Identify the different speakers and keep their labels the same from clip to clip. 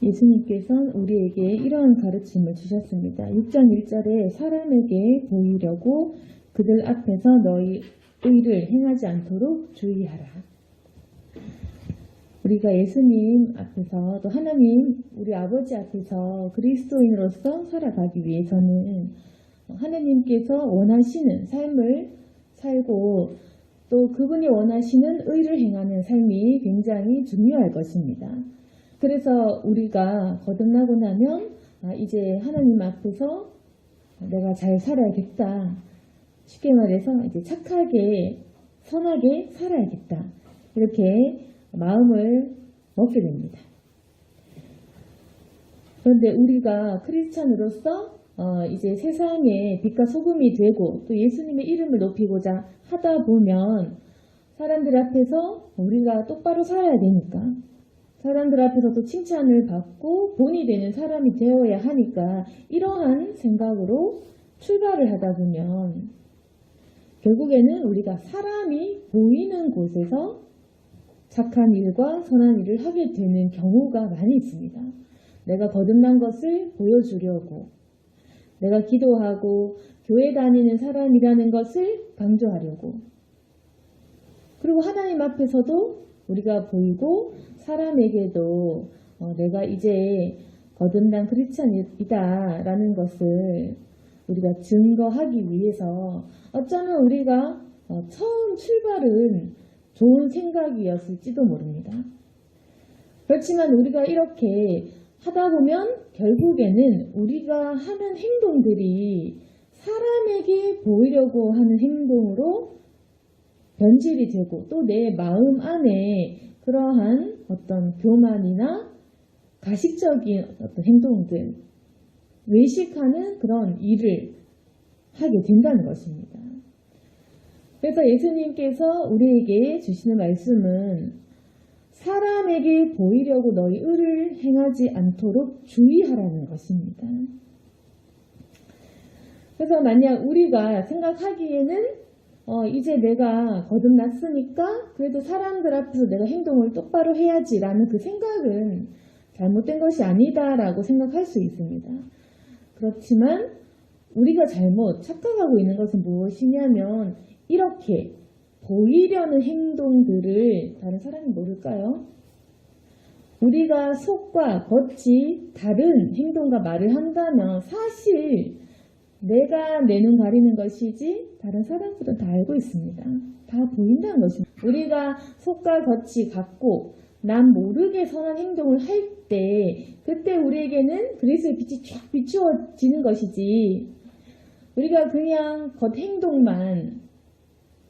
Speaker 1: 예수님께서는 우리에게 이러한 가르침을 주셨습니다. 6장 1절에 사람에게 보이려고 그들 앞에서 너희 의를 행하지 않도록 주의하라. 우리가 예수님 앞에서 또 하나님 우리 아버지 앞에서 그리스도인으로서 살아가기 위해서는 하나님께서 원하시는 삶을 살고 또 그분이 원하시는 의를 행하는 삶이 굉장히 중요할 것입니다. 그래서 우리가 거듭나고 나면 이제 하나님 앞에서 내가 잘 살아야겠다. 쉽게 말해서 이제 착하게 선하게 살아야겠다. 이렇게 마음을 먹게 됩니다. 그런데 우리가 크리스찬으로서 이제 세상에 빛과 소금이 되고 또 예수님의 이름을 높이고자 하다 보면 사람들 앞에서 우리가 똑바로 살아야 되니까 사람들 앞에서도 칭찬을 받고 본이 되는 사람이 되어야 하니까 이러한 생각으로 출발을 하다 보면 결국에는 우리가 사람이 보이는 곳에서 착한 일과 선한 일을 하게 되는 경우가 많이 있습니다. 내가 거듭난 것을 보여주려고 내가 기도하고 교회 다니는 사람이라는 것을 강조하려고 그리고 하나님 앞에서도 우리가 보이고 사람에게도 내가 이제 거듭난 크리스찬이다 라는 것을 우리가 증거하기 위해서 어쩌면 우리가 처음 출발은 좋은 생각이었을지도 모릅니다. 그렇지만 우리가 이렇게 하다 보면 결국에는 우리가 하는 행동들이 사람에게 보이려고 하는 행동으로 변질이 되고 또 내 마음 안에 그러한 어떤 교만이나 가식적인 어떤 행동들, 외식하는 그런 일을 하게 된다는 것입니다. 그래서 예수님께서 우리에게 주시는 말씀은 사람에게 보이려고 너희 의를 행하지 않도록 주의하라는 것입니다. 그래서 만약 우리가 생각하기에는 이제 내가 거듭났으니까 그래도 사람들 앞에서 내가 행동을 똑바로 해야지라는 그 생각은 잘못된 것이 아니다라고 생각할 수 있습니다. 그렇지만 우리가 잘못 착각하고 있는 것은 무엇이냐면 이렇게 보이려는 행동들을 다른 사람이 모를까요? 우리가 속과 겉이 다른 행동과 말을 한다면 사실 내가 내 눈 가리는 것이지 다른 사람들은 다 알고 있습니다. 다 보인다는 것입니다. 우리가 속과 겉이 같고 남 모르게 선한 행동을 할 때 그때 우리에게는 그리스도의 빛이 쫙 비추어지는 것이지 우리가 그냥 겉 행동만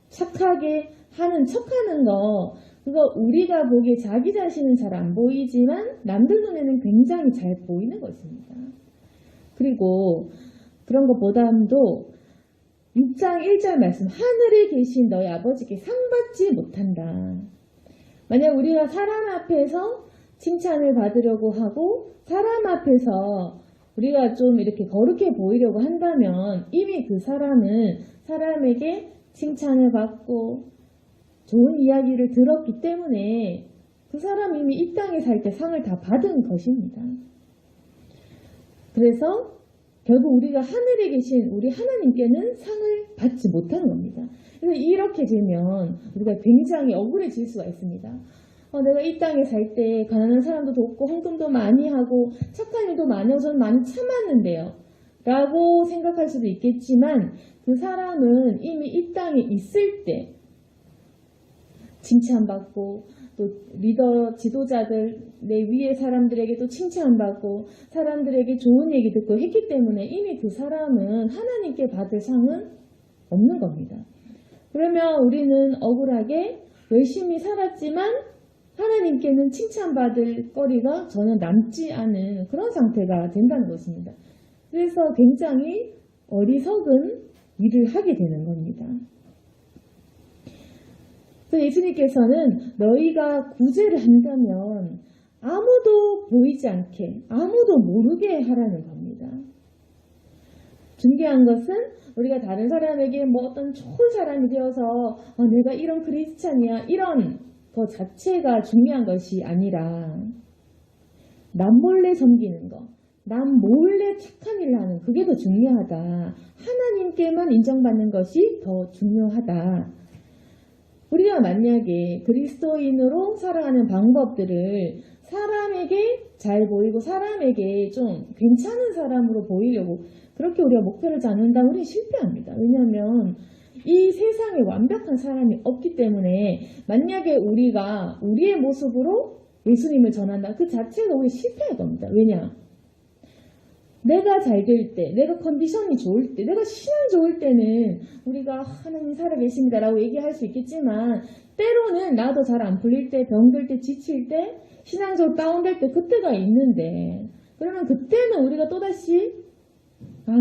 Speaker 1: 착하게 하는 척하는 거 그거 우리가 보기에 자기 자신은 잘 안 보이지만 남들 눈에는 굉장히 잘 보이는 것입니다. 그리고 그런 것보다도 6장 1절 말씀 하늘에 계신 너희 아버지께 상받지 못한다. 만약 우리가 사람 앞에서 칭찬을 받으려고 하고 사람 앞에서 우리가 좀 이렇게 거룩해 보이려고 한다면 이미 그 사람은 사람에게 칭찬을 받고 좋은 이야기를 들었기 때문에 그 사람 이미 이 땅에 살 때 상을 다 받은 것입니다. 그래서 결국 우리가 하늘에 계신 우리 하나님께는 상을 받지 못하는 겁니다. 그래서 이렇게 되면 우리가 굉장히 억울해질 수가 있습니다. 내가 이 땅에 살 때 가난한 사람도 돕고 헌금도 많이 하고 착한 일도 많이 하고 저는 많이 참았는데요. 라고 생각할 수도 있겠지만 그 사람은 이미 이 땅에 있을 때 칭찬받고 또 리더 지도자들 내 위의 사람들에게도 칭찬받고 사람들에게 좋은 얘기 듣고 했기 때문에 이미 그 사람은 하나님께 받을 상은 없는 겁니다. 그러면 우리는 억울하게 열심히 살았지만 하나님께는 칭찬받을 거리가 전혀 남지 않은 그런 상태가 된다는 것입니다. 그래서 굉장히 어리석은 일을 하게 되는 겁니다. 그래서 예수님께서는 너희가 구제를 한다면 아무도 보이지 않게 아무도 모르게 하라는 겁니다. 중요한 것은 우리가 다른 사람에게 뭐 어떤 좋은 사람이 되어서 내가 이런 크리스찬이야 이런 것 자체가 중요한 것이 아니라 남몰래 섬기는 거, 남몰래 착한 일을 하는 그게 더 중요하다. 하나님께만 인정받는 것이 더 중요하다. 우리가 만약에 그리스도인으로 살아가는 방법들을 사람에게 잘 보이고 사람에게 좀 괜찮은 사람으로 보이려고 그렇게 우리가 목표를 잡는다면 우리는 실패합니다. 왜냐하면 이 세상에 완벽한 사람이 없기 때문에 만약에 우리가 우리의 모습으로 예수님을 전한다. 그 자체가 우리 실패할 겁니다. 왜냐? 내가 잘 될 때, 내가 컨디션이 좋을 때, 내가 신앙 좋을 때는 우리가 하나님 살아계십니다 라고 얘기할 수 있겠지만 때로는 나도 잘 안 풀릴 때, 병들 때, 지칠 때, 신앙적으로 다운될 때 그때가 있는데 그러면 그때는 우리가 또다시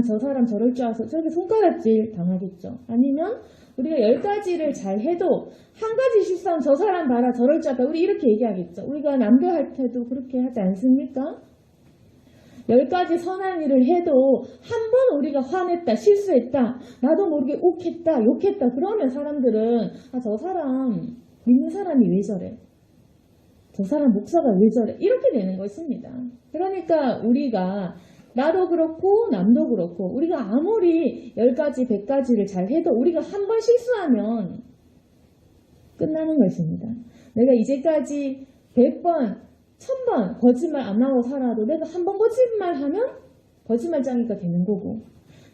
Speaker 1: 저 사람 저럴 줄 알아서 저렇게 손가락질 당하겠죠. 아니면 우리가 10가지를 잘 해도 한 가지 실수하면 저 사람 봐라 저럴 줄 알았다. 우리 이렇게 얘기하겠죠. 우리가 남들 할 때도 그렇게 하지 않습니까? 10가지 선한 일을 해도 한 번 우리가 화냈다, 실수했다, 나도 모르게 욱했다, 욕했다. 그러면 사람들은 저 사람 믿는 사람이 왜 저래? 저 사람 목사가 왜 저래? 이렇게 되는 것입니다. 그러니까 우리가 나도 그렇고 남도 그렇고 우리가 아무리 10가지, 100가지를 잘 해도 우리가 한 번 실수하면 끝나는 것입니다. 내가 이제까지 100번, 1000번 거짓말 안 하고 살아도 내가 한 번 거짓말하면 거짓말장이가 되는 거고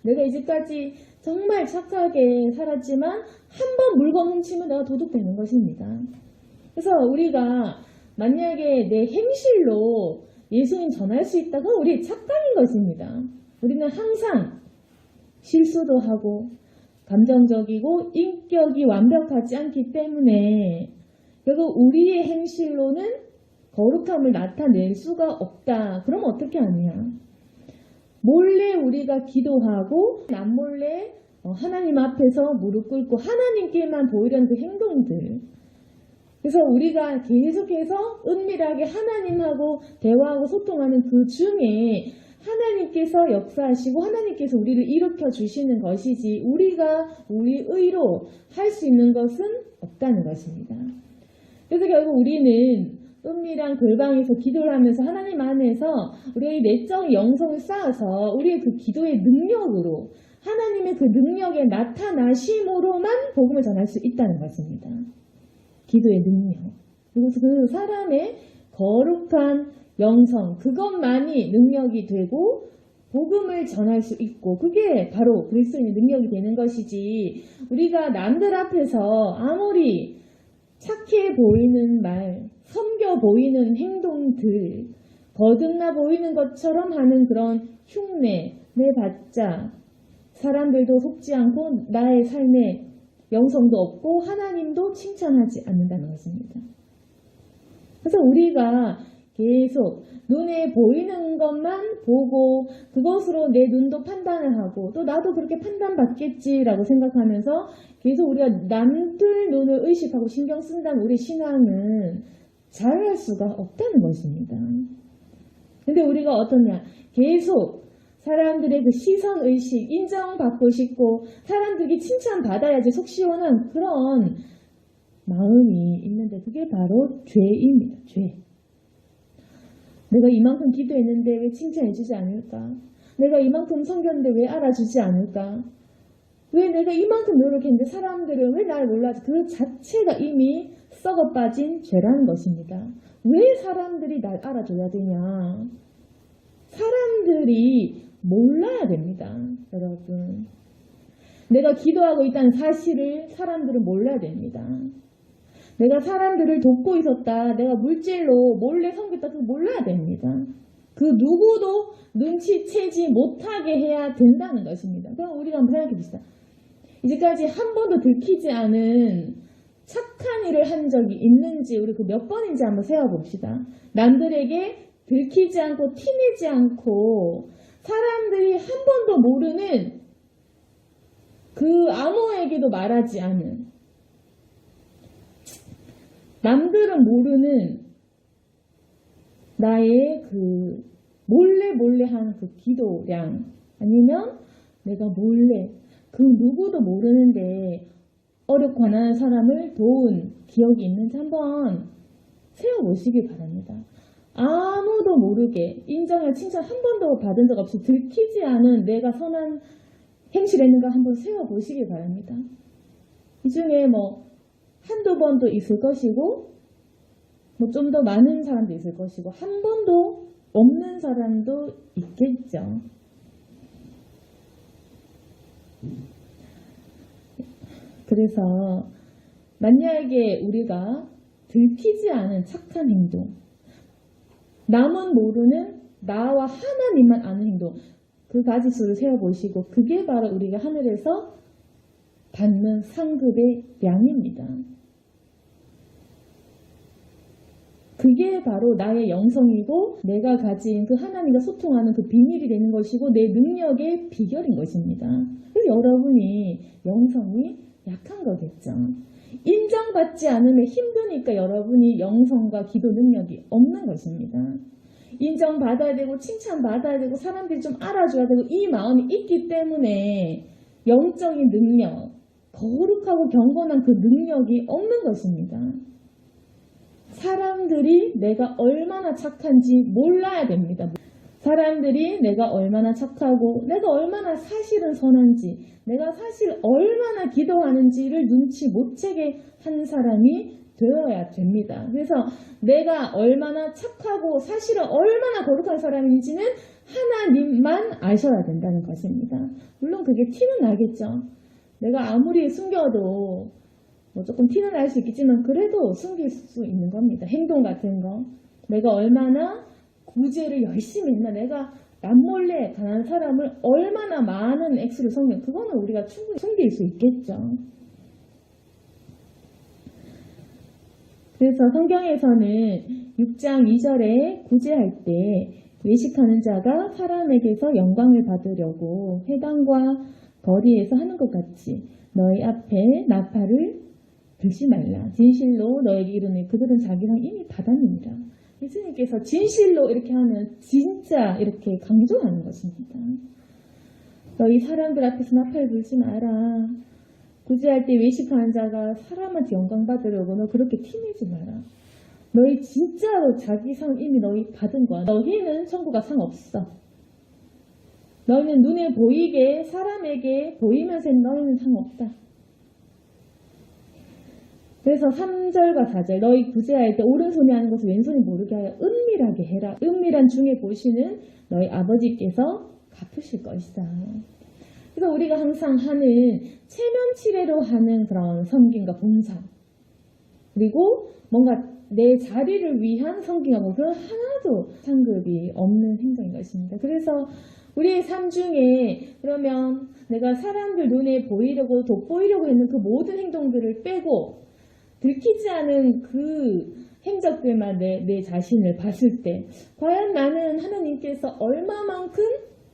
Speaker 1: 내가 이제까지 정말 착하게 살았지만 한 번 물건 훔치면 내가 도둑되는 것입니다. 그래서 우리가 만약에 내 행실로 예수님 전할 수 있다. 그건 우리 착각인 것입니다. 우리는 항상 실수도 하고 감정적이고 인격이 완벽하지 않기 때문에 결국 우리의 행실로는 거룩함을 나타낼 수가 없다. 그럼 어떻게 하느냐? 몰래 우리가 기도하고 남몰래 하나님 앞에서 무릎 꿇고 하나님께만 보이려는 그 행동들. 그래서 우리가 계속해서 은밀하게 하나님하고 대화하고 소통하는 그 중에 하나님께서 역사하시고 하나님께서 우리를 일으켜 주시는 것이지 우리가 우리 의로 할 수 있는 것은 없다는 것입니다. 그래서 결국 우리는 은밀한 골방에서 기도를 하면서 하나님 안에서 우리의 내적 영성을 쌓아서 우리의 그 기도의 능력으로 하나님의 그 능력의 나타나심으로만 복음을 전할 수 있다는 것입니다. 기도의 능력. 그리고 그 사람의 거룩한 영성, 그것만이 능력이 되고 복음을 전할 수 있고 그게 바로 그리스도인의 능력이 되는 것이지 우리가 남들 앞에서 아무리 착해 보이는 말, 섬겨 보이는 행동들, 거듭나 보이는 것처럼 하는 그런 흉내 내봤자 사람들도 속지 않고 나의 삶에 영성도 없고 하나님도 칭찬하지 않는다는 것입니다. 그래서 우리가 계속 눈에 보이는 것만 보고 그것으로 내 눈도 판단을 하고 또 나도 그렇게 판단받겠지라고 생각하면서 계속 우리가 남들 눈을 의식하고 신경 쓴다면 우리 신앙은 잘할 수가 없다는 것입니다. 근데 우리가 어떠냐? 계속 사람들의 그 시선의식, 인정받고 싶고 사람들이 칭찬받아야지 속 시원한 그런 마음이 있는데 그게 바로 죄입니다. 죄. 내가 이만큼 기도했는데 왜 칭찬해주지 않을까? 내가 이만큼 섬겼는데 왜 알아주지 않을까? 왜 내가 이만큼 노력했는데 사람들은 왜 날 몰라주지? 그 자체가 이미 썩어 빠진 죄라는 것입니다. 왜 사람들이 날 알아줘야 되냐? 사람들이 몰라야 됩니다. 여러분. 내가 기도하고 있다는 사실을 사람들은 몰라야 됩니다. 내가 사람들을 돕고 있었다. 내가 물질로 몰래 섬겼다. 그거 몰라야 됩니다. 그 누구도 눈치채지 못하게 해야 된다는 것입니다. 그럼 우리가 한번 생각해 봅시다. 이제까지 한 번도 들키지 않은 착한 일을 한 적이 있는지 우리 그 몇 번인지 한번 세어봅시다. 남들에게 들키지 않고 티내지 않고 사람들이 한 번도 모르는 그 아무에게도 말하지 않은 남들은 모르는 나의 그 몰래 하는 그 기도량 아니면 내가 몰래 그 누구도 모르는데 어렵고 가난한 사람을 도운 기억이 있는지 한번 세워보시기 바랍니다. 아무도 모르게 인정이나 칭찬 한 번도 받은 적 없이 들키지 않은 내가 선한 행실했는가 한번 세워보시기 바랍니다. 이 중에 뭐 한두 번도 있을 것이고 뭐 좀 더 많은 사람도 있을 것이고 한 번도 없는 사람도 있겠죠. 그래서 만약에 우리가 들키지 않은 착한 행동, 남은 모르는 나와 하나님만 아는 행동, 그 가지수를 세워보시고 그게 바로 우리가 하늘에서 받는 상급의 양입니다. 그게 바로 나의 영성이고 내가 가진 그 하나님과 소통하는 그 비밀이 되는 것이고 내 능력의 비결인 것입니다. 그래서 여러분이 영성이 약한 거겠죠. 인정받지 않으면 힘드니까 여러분이 영성과 기도 능력이 없는 것입니다. 인정받아야 되고 칭찬받아야 되고 사람들이 좀 알아줘야 되고 이 마음이 있기 때문에 영적인 능력, 거룩하고 경건한 그 능력이 없는 것입니다. 사람들이 내가 얼마나 착한지 몰라야 됩니다. 사람들이 내가 얼마나 착하고 내가 얼마나 사실은 선한지 내가 사실 얼마나 기도하는지를 눈치 못 채게 한 사람이 되어야 됩니다. 그래서 내가 얼마나 착하고 사실은 얼마나 거룩한 사람인지는 하나님만 아셔야 된다는 것입니다. 물론 그게 티는 나겠죠. 내가 아무리 숨겨도 뭐 조금 티는 날 수 있겠지만 그래도 숨길 수 있는 겁니다. 행동 같은 거. 내가 얼마나 구제를 열심히 했나, 내가 남몰래 가난한 사람을 얼마나 많은 액수를 섬겨, 그거는 우리가 충분히 숨길 수 있겠죠. 그래서 성경에서는 6장 2절에 구제할 때 외식하는 자가 사람에게서 영광을 받으려고 회당과 거리에서 하는 것 같이 너희 앞에 나팔을 들지 말라. 진실로 너에게 이르노니 그들은 자기 상 이미 받았느니라. 예수님께서 진실로 이렇게 하면 진짜 이렇게 강조하는 것입니다. 너희 사람들 앞에서 나팔 불지 마라. 구제할 때 외식하는 자가 사람한테 영광 받으려고 너 그렇게 티내지 마라. 너희 진짜로 자기 상 이미 너희 받은 거야. 너희는 천국과 상없어. 너희는 눈에 보이게 사람에게 보이면서 너희는 상없다. 그래서 3절과 4절 너희 구제할 때 오른손이 하는 것을 왼손이 모르게 하여 은밀하게 해라. 은밀한 중에 보시는 너희 아버지께서 갚으실 것이다. 그래서 우리가 항상 하는 체면치레로 하는 그런 섬김과 봉사, 그리고 뭔가 내 자리를 위한 섬김과 봉사, 그런 하나도 상급이 없는 행동인 것입니다. 그래서 우리의 삶 중에 그러면 내가 사람들 눈에 보이려고 돋보이려고 했는 그 모든 행동들을 빼고 들키지 않은 그 행적들만 내 자신을 봤을 때 과연 나는 하나님께서 얼마만큼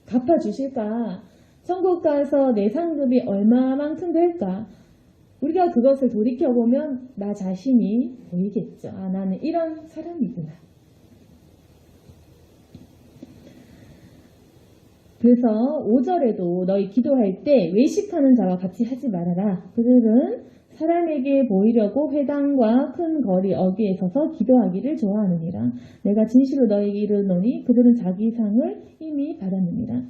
Speaker 1: 갚아주실까? 천국 가서 내 상급이 얼마만큼 될까? 우리가 그것을 돌이켜보면 나 자신이 보이겠죠. 아, 나는 이런 사람이구나. 그래서 5절에도 너희 기도할 때 외식하는 자와 같이 하지 말아라. 그들은 사람에게 보이려고 회당과 큰 거리 어귀에 서서 기도하기를 좋아하느니라. 내가 진실로 너에게 이르노니 그들은 자기 상을 이미 받았느니라.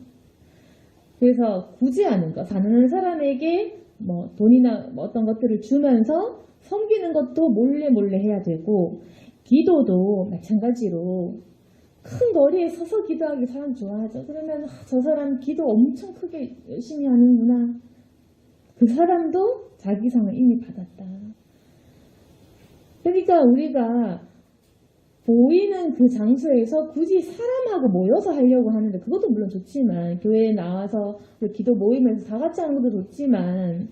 Speaker 1: 그래서 구제하는 것, 가난한 사람에게 뭐 돈이나 뭐 어떤 것들을 주면서 섬기는 것도 몰래 해야 되고, 기도도 마찬가지로 큰 거리에 서서 기도하기 사람 좋아하죠. 그러면 저 사람 기도 엄청 크게 열심히 하는구나. 그 사람도 자기 상을 이미 받았다. 그러니까 우리가 보이는 그 장소에서 굳이 사람하고 모여서 하려고 하는데 그것도 물론 좋지만, 교회에 나와서 기도 모이면서 다 같이 하는 것도 좋지만,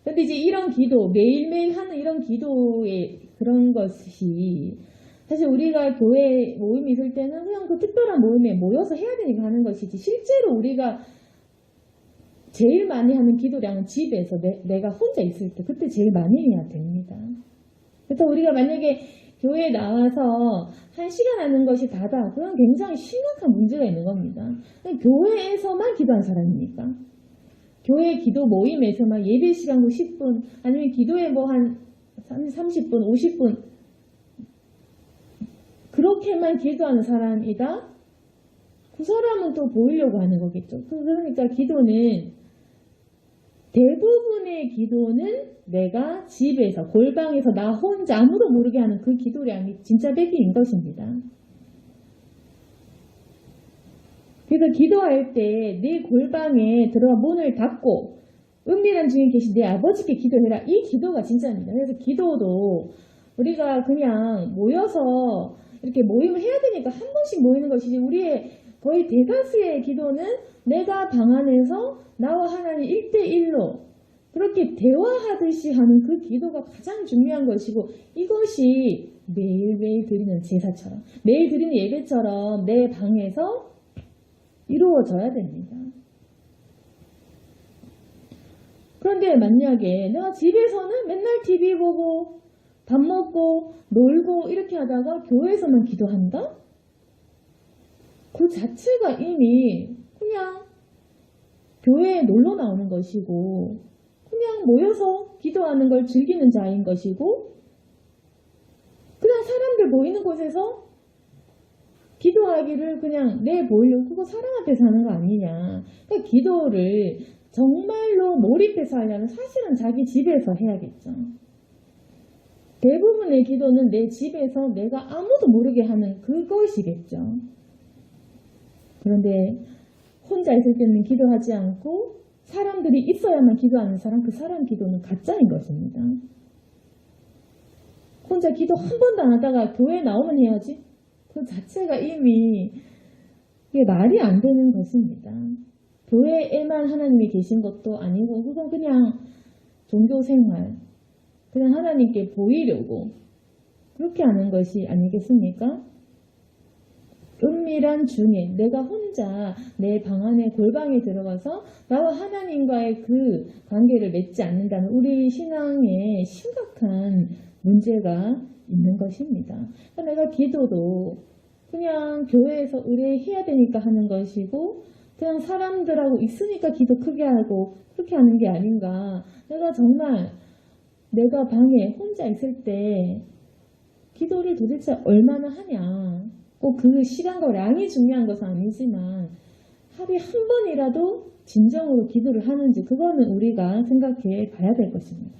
Speaker 1: 근데 이제 이런 기도, 매일매일 하는 이런 기도의 그런 것이 사실 우리가 교회 모임이 있을 때는 그냥 그 특별한 모임에 모여서 해야 되니까 하는 것이지, 실제로 우리가 제일 많이 하는 기도량은 집에서 내가 혼자 있을 때 그때 제일 많이 해야 됩니다. 그래서 우리가 만약에 교회에 나와서 1시간 하는 것이 다다, 그건 굉장히 심각한 문제가 있는 겁니다. 교회에서만 기도한 사람입니까? 교회 기도 모임에서만 예배 시간도 10분, 아니면 기도에 뭐 한 30분, 50분 그렇게만 기도하는 사람이다? 그 사람은 또 보이려고 하는 거겠죠. 그러니까 기도는, 대부분의 기도는 내가 집에서, 골방에서 나 혼자 아무도 모르게 하는 그 기도량이 진짜 백기인 것입니다. 그래서 기도할 때 내 골방에 들어가 문을 닫고 은밀한 중에 계신 내 아버지께 기도해라. 이 기도가 진짜입니다. 그래서 기도도 우리가 그냥 모여서 이렇게 모임을 해야 되니까 한 번씩 모이는 것이지, 우리의 거의 대다수의 기도는 내가 방 안에서 나와 하나님 1대1로 그렇게 대화하듯이 하는 그 기도가 가장 중요한 것이고, 이것이 매일매일 드리는 제사처럼, 매일 드리는 예배처럼 내 방에서 이루어져야 됩니다. 그런데 만약에 내가 집에서는 맨날 TV 보고 밥 먹고 놀고 이렇게 하다가 교회에서만 기도한다? 그 자체가 이미 그냥 교회에 놀러 나오는 것이고, 그냥 모여서 기도하는 걸 즐기는 자인 것이고, 그냥 사람들 모이는 곳에서 기도하기를 그냥 내 보이려고, 그거 사람 앞에서 하는 거 아니냐. 그러니까 기도를 정말로 몰입해서 하려면 사실은 자기 집에서 해야겠죠. 대부분의 기도는 내 집에서 내가 아무도 모르게 하는 그것이겠죠. 그런데 혼자 있을 때는 기도하지 않고 사람들이 있어야만 기도하는 사람, 그 사람 기도는 가짜인 것입니다. 혼자 기도 한 번도 안 하다가 교회에 나오면 해야지? 그 자체가 이미 이게 말이 안 되는 것입니다. 교회에만 하나님이 계신 것도 아니고, 그건 그냥 종교생활, 그냥 하나님께 보이려고 그렇게 하는 것이 아니겠습니까? 은밀한 중에 내가 혼자 내 방 안에 골방에 들어가서 나와 하나님과의 그 관계를 맺지 않는다는 우리 신앙에 심각한 문제가 있는 것입니다. 그러니까 내가 기도도 그냥 교회에서 의뢰해야 되니까 하는 것이고, 그냥 사람들하고 있으니까 기도 크게 하고 그렇게 하는 게 아닌가. 내가 정말 내가 방에 혼자 있을 때 기도를 도대체 얼마나 하냐. 꼭 그 시간과 양이 중요한 것은 아니지만 하루에 한 번이라도 진정으로 기도를 하는지, 그거는 우리가 생각해 봐야 될 것입니다.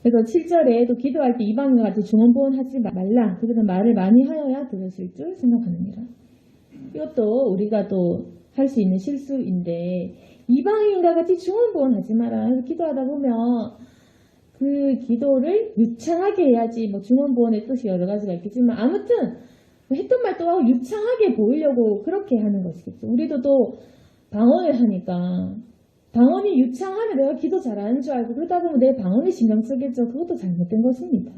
Speaker 1: 그래서 7절에 또 기도할 때 이방인과 같이 중언부언 하지 말라. 그들은 말을 많이 하여야 들으실 줄 생각하느니라. 이것도 우리가 또 할 수 있는 실수인데, 이방인과 같이 중언부언 하지 마라. 그래서 기도하다 보면 그 기도를 유창하게 해야지, 뭐 중언부언의 뜻이 여러 가지가 있겠지만, 아무튼 했던 말 또 하고 유창하게 보이려고 그렇게 하는 것이겠죠. 우리도 또 방언을 하니까 방언이 유창하면 내가 기도 잘하는 줄 알고 그러다 보면 내 방언에 신경 쓰겠죠. 그것도 잘못된 것입니다.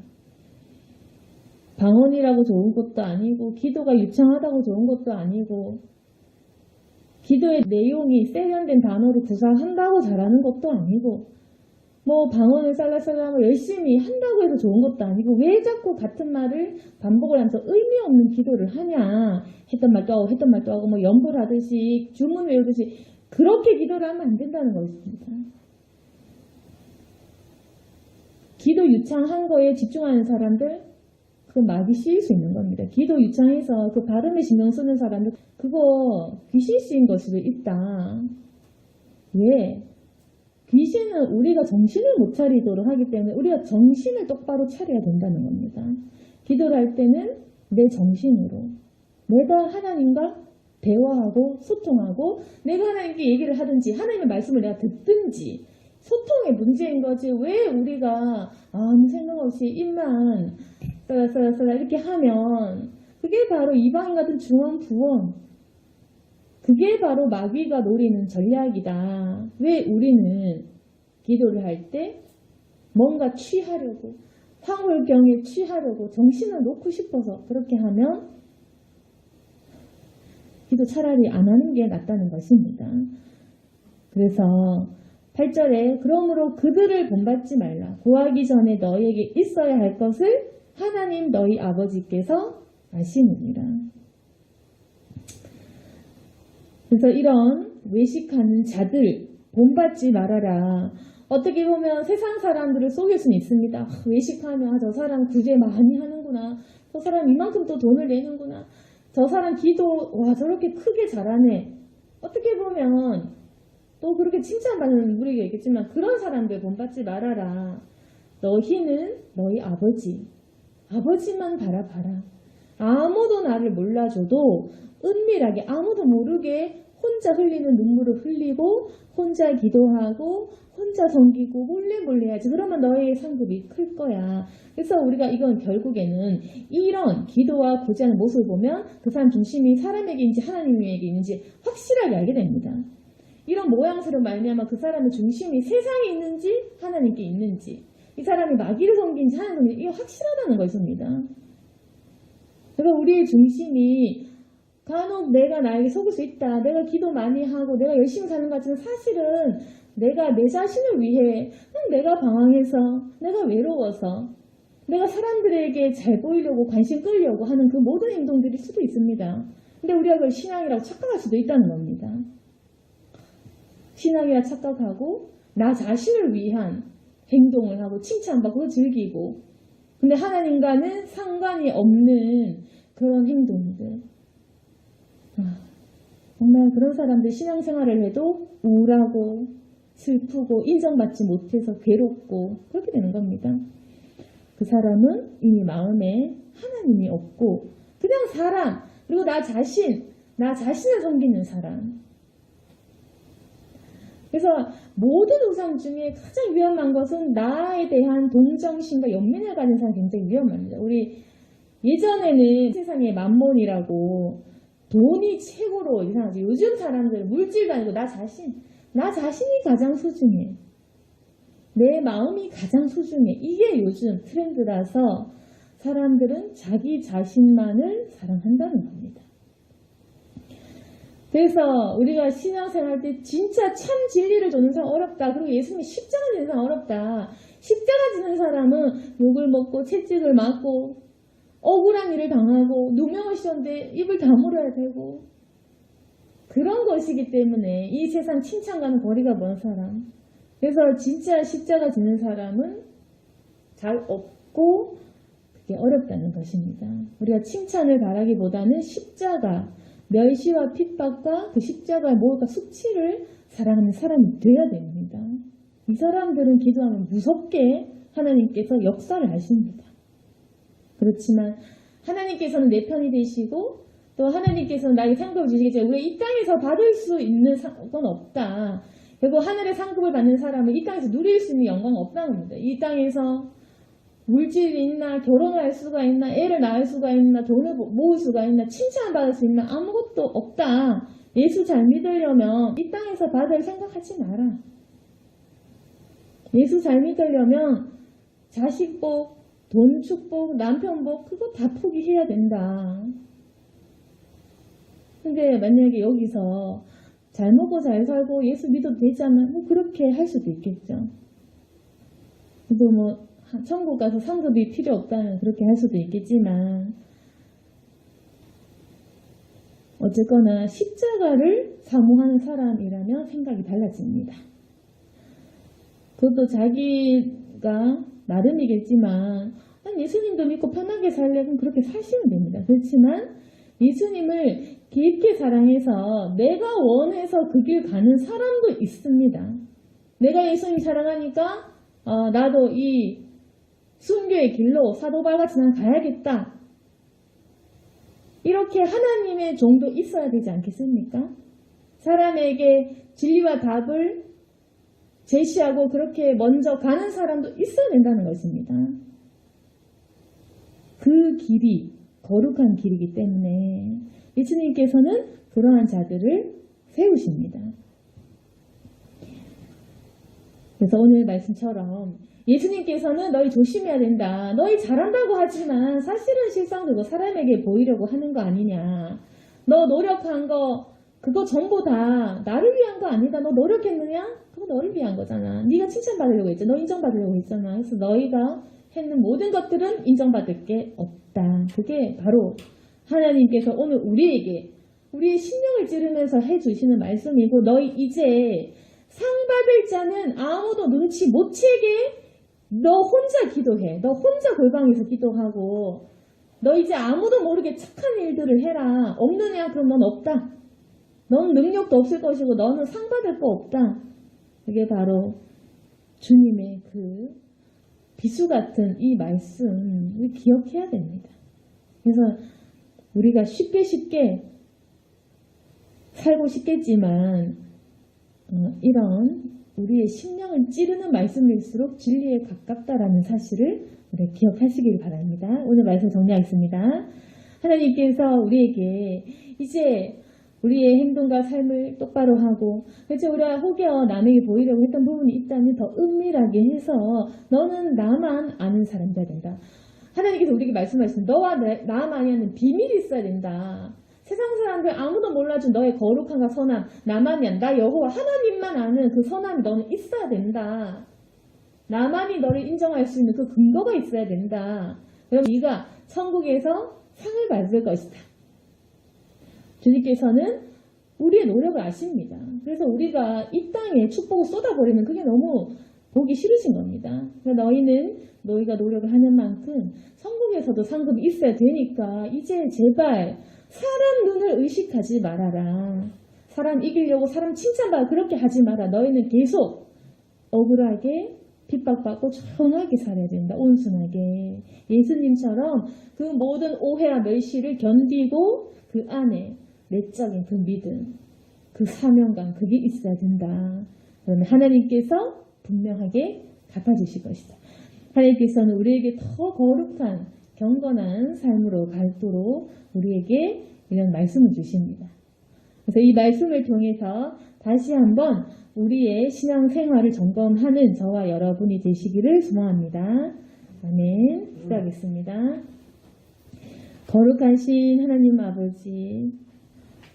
Speaker 1: 방언이라고 좋은 것도 아니고, 기도가 유창하다고 좋은 것도 아니고, 기도의 내용이 세련된 단어로 구사한다고 잘하는 것도 아니고, 뭐 방언을 쌀라쌀라 열심히 한다고 해서 좋은 것도 아니고, 왜 자꾸 같은 말을 반복을 하면서 의미 없는 기도를 하냐. 했던 말도 하고 했던 말도 하고 뭐 연불 하듯이 주문 외우듯이 그렇게 기도를 하면 안 된다는 것입니다. 기도 유창한 거에 집중하는 사람들, 그거 마귀 씌일 수 있는 겁니다. 기도 유창해서 그 발음에 신경 쓰는 사람들, 그거 귀신 씌인 것일 수도 있다. 왜? 귀신은 우리가 정신을 못 차리도록 하기 때문에 우리가 정신을 똑바로 차려야 된다는 겁니다. 기도를 할 때는 내 정신으로 내가 하나님과 대화하고 소통하고, 내가 하나님께 얘기를 하든지 하나님의 말씀을 내가 듣든지, 소통의 문제인 거지. 왜 우리가 아무 생각 없이 입만 쌀쌀쌀 이렇게 하면, 그게 바로 이방인 같은 중언부언, 그게 바로 마귀가 노리는 전략이다. 왜 우리는 기도를 할 때 뭔가 취하려고, 황홀경에 취하려고 정신을 놓고 싶어서 그렇게 하면 기도 차라리 안 하는 게 낫다는 것입니다. 그래서 8절에 그러므로 그들을 본받지 말라. 구하기 전에 너희에게 있어야 할 것을 하나님 너희 아버지께서 아시느니라. 그래서 이런 외식하는 자들 본받지 말아라. 어떻게 보면 세상 사람들을 속일 수는 있습니다. 외식하면 저 사람 구제 많이 하는구나. 저 사람 이만큼 또 돈을 내는구나. 저 사람 기도 와 저렇게 크게 잘하네. 어떻게 보면 또 그렇게 칭찬받는 우리가 있겠지만 그런 사람들 본받지 말아라. 너희는 너희 아버지만 바라봐라. 아무도 나를 몰라줘도 은밀하게 아무도 모르게 혼자 흘리는 눈물을 흘리고 혼자 기도하고 혼자 섬기고 몰래 해야지. 그러면 너의 상급이 클 거야. 그래서 우리가 이건 결국에는 이런 기도와 구제하는 모습을 보면 그 사람 중심이 사람에게인지 하나님에게 있는지 확실하게 알게 됩니다. 이런 모양새로 말미암아 그 사람의 중심이 세상에 있는지 하나님께 있는지 이 사람이 마귀를 섬기는지 하나님 섬기는지 이게 확실하다는 것입니다. 그래서 우리의 중심이 간혹 내가 나에게 속을 수 있다. 내가 기도 많이 하고 내가 열심히 사는 것 같지만 사실은 내가 내 자신을 위해 내가 방황해서 내가 외로워서 내가 사람들에게 잘 보이려고 관심 끌려고 하는 그 모든 행동들일 수도 있습니다. 근데 우리가 그걸 신앙이라고 착각할 수도 있다는 겁니다. 신앙이라 착각하고 나 자신을 위한 행동을 하고 칭찬받고 즐기고 근데 하나님과는 상관이 없는 그런 행동들. 정말 그런 사람들 신앙생활을 해도 우울하고 슬프고 인정받지 못해서 괴롭고 그렇게 되는 겁니다. 그 사람은 이미 마음에 하나님이 없고 그냥 사람 그리고 나 자신을 섬기는 사람. 그래서 모든 우상 중에 가장 위험한 것은 나에 대한 동정심과 연민을 가진 사람이 굉장히 위험합니다. 우리 예전에는 세상에 만몬이라고 돈이 최고로 이상하죠. 요즘 사람들 물질도 아니고 나 자신이 가장 소중해. 내 마음이 가장 소중해. 이게 요즘 트렌드라서 사람들은 자기 자신만을 사랑한다는 겁니다. 그래서 우리가 신앙생활 할 때 진짜 참 진리를 줬는 사람 어렵다. 그리고 예수님이 십자가 지는 사람 어렵다. 십자가 지는 사람은 욕을 먹고 채찍을 맞고 억울한 일을 당하고 누명을 씌웠는데 입을 다물어야 되고 그런 것이기 때문에 이 세상 칭찬과는 거리가 먼 사람. 그래서 진짜 십자가 지는 사람은 잘 없고 그게 어렵다는 것입니다. 우리가 칭찬을 바라기보다는 십자가, 멸시와 핍박과 그 십자가의 모든 수치를 사랑하는 사람이 되어야 됩니다. 이 사람들은 기도하면 무섭게 하나님께서 역사를 하십니다. 그렇지만 하나님께서는 내 편이 되시고 또 하나님께서는 나에게 상급을 주시겠지만 우리가 이 땅에서 받을 수 있는 건 없다. 그리고 하늘의 상급을 받는 사람은 이 땅에서 누릴 수 있는 영광은 없다는 겁니다. 이 땅에서 물질이 있나, 결혼할 수가 있나, 애를 낳을 수가 있나, 돈을 모을 수가 있나, 칭찬받을 수 있나 아무것도 없다. 예수 잘 믿으려면 이 땅에서 받을 생각하지 마라. 예수 잘 믿으려면 자식 복, 돈 축복, 남편 복 그거 다 포기해야 된다. 근데 만약에 여기서 잘 먹고 잘 살고 예수 믿어도 되잖아. 뭐 그렇게 할 수도 있겠죠. 또 뭐 천국 가서 상급이 필요 없다면 그렇게 할 수도 있겠지만 어쨌거나 십자가를 사모하는 사람이라면 생각이 달라집니다. 그것도 자기가 나름이겠지만 예수님도 믿고 편하게 살래 그럼 그렇게 사시면 됩니다. 그렇지만 예수님을 깊게 사랑해서 내가 원해서 그 길 가는 사람도 있습니다. 내가 예수님 사랑하니까 나도 이 순교의 길로 사도바울같이 난 가야겠다. 이렇게 하나님의 종도 있어야 되지 않겠습니까? 사람에게 진리와 답을 제시하고 그렇게 먼저 가는 사람도 있어야 된다는 것입니다. 그 길이 거룩한 길이기 때문에 예수님께서는 그러한 자들을 세우십니다. 그래서 오늘 말씀처럼 예수님께서는 너희 조심해야 된다. 너희 잘한다고 하지만 사실은 실상 그거 사람에게 보이려고 하는 거 아니냐. 너 노력한 거 그거 전부 다 나를 위한 거 아니다. 너 노력했느냐? 그거 너를 위한 거잖아. 네가 칭찬받으려고 했잖아. 너 인정받으려고 했잖아. 그래서 너희가 했는 모든 것들은 인정받을 게 없다. 그게 바로 하나님께서 오늘 우리에게 우리의 심령을 찌르면서 해주시는 말씀이고 너희 이제 상 받을 자는 아무도 눈치 못 채게 너 혼자 기도해. 너 혼자 골방에서 기도하고 너 이제 아무도 모르게 착한 일들을 해라. 없느냐? 그럼 넌 없다. 넌 능력도 없을 것이고 너는 상 받을 거 없다. 그게 바로 주님의 그 비수 같은 이 말씀을 기억해야 됩니다. 그래서 우리가 쉽게 살고 싶겠지만 이런 우리의 심령을 찌르는 말씀일수록 진리에 가깝다라는 사실을 우리가 기억하시길 바랍니다. 오늘 말씀 정리하겠습니다. 하나님께서 우리에게 이제 우리의 행동과 삶을 똑바로 하고 그렇지 우리가 혹여 남에게 보이려고 했던 부분이 있다면 더 은밀하게 해서 너는 나만 아는 사람이 돼야 된다. 하나님께서 우리에게 말씀하셨습니다. 너와 나만이 비밀이 있어야 된다. 세상 사람들 아무도 몰라준 너의 거룩함과 선함 나만이 나 여호와 하나님만 아는 그 선함이 너는 있어야 된다. 나만이 너를 인정할 수 있는 그 근거가 있어야 된다. 그럼 네가 천국에서 상을 받을 것이다. 주님께서는 우리의 노력을 아십니다. 그래서 우리가 이 땅에 축복을 쏟아버리면 그게 너무 보기 싫으신 겁니다. 그러니까 너희가 노력을 하는 만큼 천국에서도 상급이 있어야 되니까 이제 제발 사람 눈을 의식하지 말아라. 사람 이기려고 사람 칭찬받고 그렇게 하지 마라. 너희는 계속 억울하게 핍박받고 조용하게 살아야 된다. 온순하게. 예수님처럼 그 모든 오해와 멸시를 견디고 그 안에 내적인 그 믿음, 그 사명감 그게 있어야 된다. 그러면 하나님께서 분명하게 갚아주실 것이다. 하나님께서는 우리에게 더 거룩한 경건한 삶으로 갈도록 우리에게 이런 말씀을 주십니다. 그래서 이 말씀을 통해서 다시 한번 우리의 신앙생활을 점검하는 저와 여러분이 되시기를 소망합니다. 아멘. 기도하겠습니다. 거룩하신 하나님 아버지,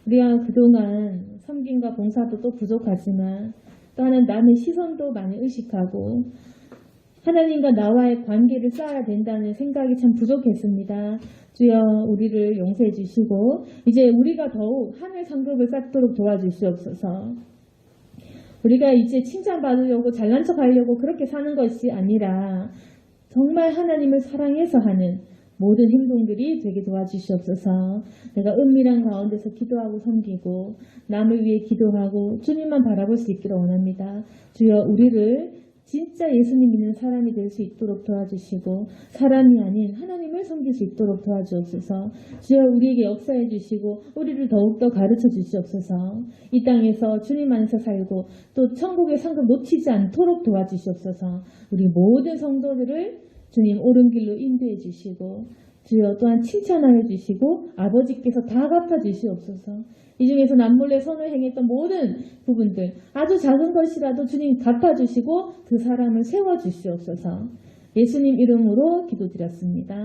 Speaker 1: 우리가 그동안 섬김과 봉사도 또 부족하지만 또 하나는 남의 시선도 많이 의식하고 하나님과 나와의 관계를 쌓아야 된다는 생각이 참 부족했습니다. 주여 우리를 용서해 주시고 이제 우리가 더욱 하늘 상급을 쌓도록 도와주시옵소서. 우리가 이제 칭찬받으려고 잘난 척하려고 그렇게 사는 것이 아니라 정말 하나님을 사랑해서 하는 모든 행동들이 되게 도와주시옵소서. 내가 은밀한 가운데서 기도하고 섬기고 남을 위해 기도하고 주님만 바라볼 수 있기를 원합니다. 주여 우리를 진짜 예수님 믿는 사람이 될 수 있도록 도와주시고 사람이 아닌 하나님을 섬길 수 있도록 도와주옵소서. 주여 우리에게 역사해 주시고 우리를 더욱더 가르쳐 주시옵소서. 이 땅에서 주님 안에서 살고 또 천국의 상급 놓치지 않도록 도와주시옵소서. 우리 모든 성도들을 주님 옳은 길로 인도해 주시고 주여 또한 칭찬하여 주시고 아버지께서 다 갚아 주시옵소서. 이 중에서 남몰래 선을 행했던 모든 부분들 아주 작은 것이라도 주님 갚아주시고 그 사람을 세워주시옵소서. 예수님 이름으로 기도드렸습니다.